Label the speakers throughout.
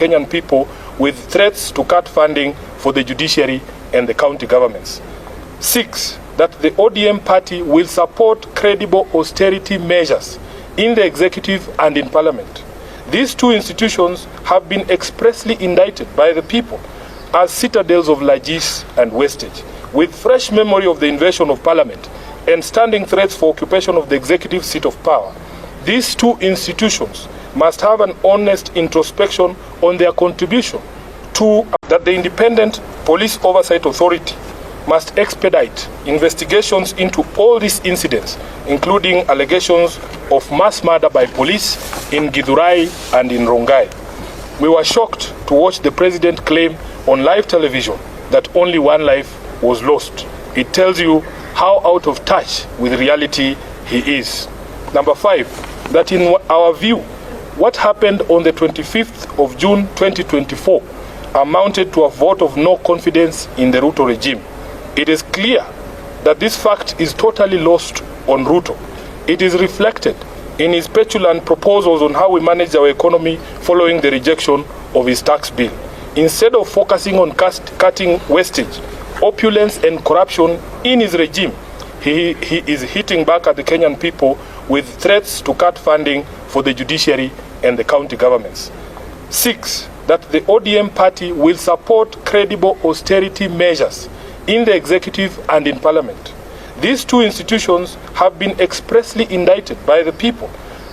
Speaker 1: Kenyan people with threats to cut funding for the judiciary and the county governments. 6, that the ODM party will support credible austerity measures in the executive and in parliament. These two institutions have been expressly indicted by the people as citadels of largesse and wastage, with fresh memory of the invasion of parliament and standing threats for occupation of the executive seat of power. These two institutions must have an honest introspection on their contribution to that the Independent Police Oversight Authority must expedite investigations into all these incidents, including allegations of mass murder by police in Githurai and in Rongai. We were shocked to watch the president claim on live television that only one life was lost. It tells you how out of touch with reality he is. Number 5, that in our view, what happened on the 25th of June 2024 amounted to a vote of no confidence in the Ruto regime. It is clear that this fact is totally lost on Ruto. It is reflected in his petulant proposals on how we manage our economy following the rejection of his tax bill. Instead of focusing on cutting wastage, opulence and corruption in his regime, he is hitting back at the Kenyan people with threats to cut funding for the judiciary and the county governments. 6, that the ODM party will support credible austerity measures in the executive and in parliament. These two institutions have been expressly indicted by the people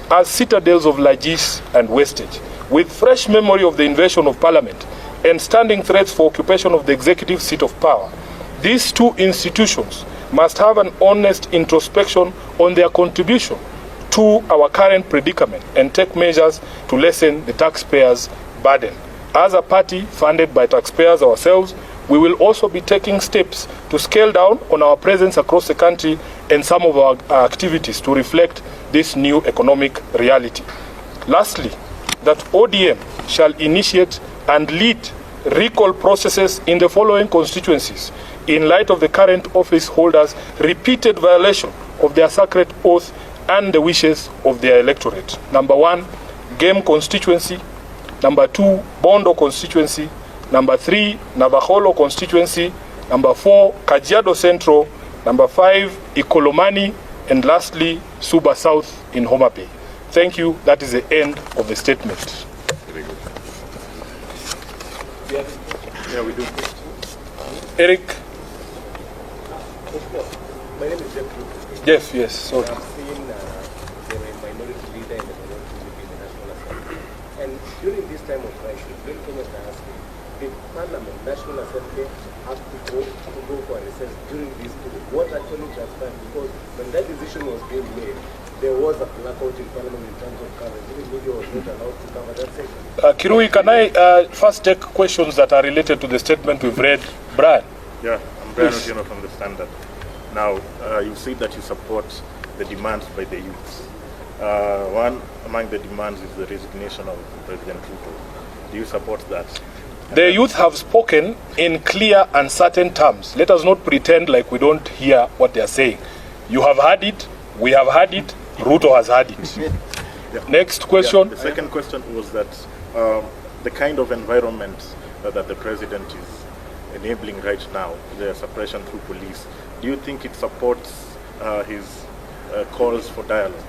Speaker 1: as citadels of largesse and wastage, with fresh memory of the invasion of parliament and standing threats for occupation of the executive seat of power. These two institutions must have an honest introspection on their contribution to our current predicament and take measures to lessen the taxpayers' burden. As a party funded by taxpayers ourselves, we will also be taking steps to scale down on our presence across the country and some of our activities to reflect this new economic reality. Lastly, that ODM shall initiate and lead recall processes in the following constituencies in light of the current office holders' repeated violation of their sacred oath and the wishes of their electorate. Number 1, Game constituency. Number 2, Bondo constituency. Number 3, Navaholo constituency. Number 4, Kajiado Central. Number 5, Ikolomani. And lastly, Suba South in Homa Bay. Thank you. That is the end of the statement.
Speaker 2: Very good. Yeah, we do.
Speaker 1: Eric?
Speaker 3: My name is Jeff.
Speaker 1: Jeff, yes. Sorry.
Speaker 3: I've seen the minority leader and the minority leader in the National Assembly. And during this time of crisis, when Kenyans are asking, the Parliament, National Assembly, have to go for a recess during this period? What actually transpired? Because when that decision was being made, there was a blackout in Parliament in terms of coverage. The media was not allowed to cover that section.
Speaker 1: Kirui, can I first take questions that are related to the statement we've read? Brian?
Speaker 2: Yeah, I'm Brian Otieno from the Standard. Now, you say that you support the demands by the youths. One among the demands is the resignation of President Ruto. Do you support that?
Speaker 1: The youth have spoken in clear and certain terms. Let us not pretend like we don't hear what they are saying. You have heard it, we have heard it, Ruto has heard it.
Speaker 2: Yeah.
Speaker 1: Next question.
Speaker 2: Yeah, the second question was that the kind of environment that the president is enabling right now, the suppression through police, do you think it supports his calls for dialogue?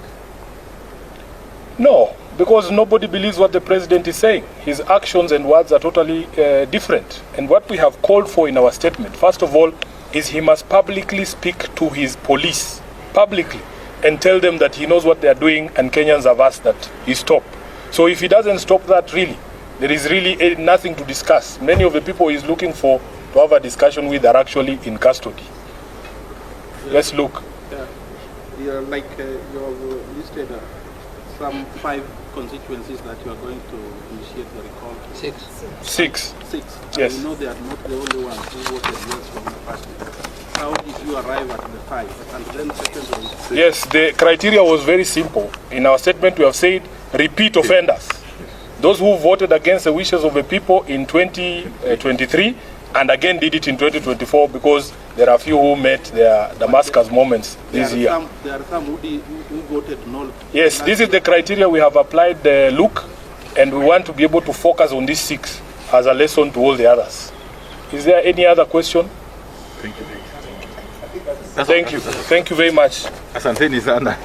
Speaker 1: No, because nobody believes what the president is saying. His actions and words are totally different. And what we have called for in our statement, first of all, is he must publicly speak to his police, publicly, and tell them that he knows what they are doing and Kenyans have asked that he stop. So if he doesn't stop that, really, there is really nothing to discuss. Many of the people he's looking for to have a discussion with are actually in custody.
Speaker 4: Yeah.
Speaker 1: Let's look.
Speaker 4: Yeah, like you have listed some 5 constituencies that you are going to initiate the recall to.
Speaker 1: 6.
Speaker 4: 6.
Speaker 1: Yes.
Speaker 4: You know they are not the only ones who voted yes from the first. How did you arrive at the 5? And then secondly,
Speaker 1: Yes, the criteria was very simple. In our statement, we have said repeat offenders. Those who voted against the wishes of the people in 2023 and again did it in 2024 because there are a few who met their Damascus moments this year.
Speaker 4: There are some who voted no.
Speaker 1: Yes, this is the criteria we have applied. Luke, And we want to be able to focus on these 6 as a lesson to all the others. Is there any other question?
Speaker 5: Thank you.
Speaker 1: Thank you. Thank you very much.
Speaker 5: Asanteni sana.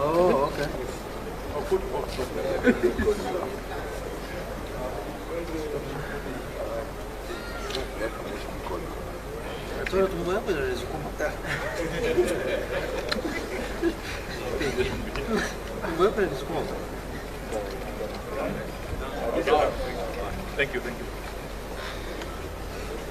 Speaker 5: Oh, okay.
Speaker 4: Todo tumbo ya, pero es como está. Tumbo ya, pero es como está.
Speaker 2: Thank you.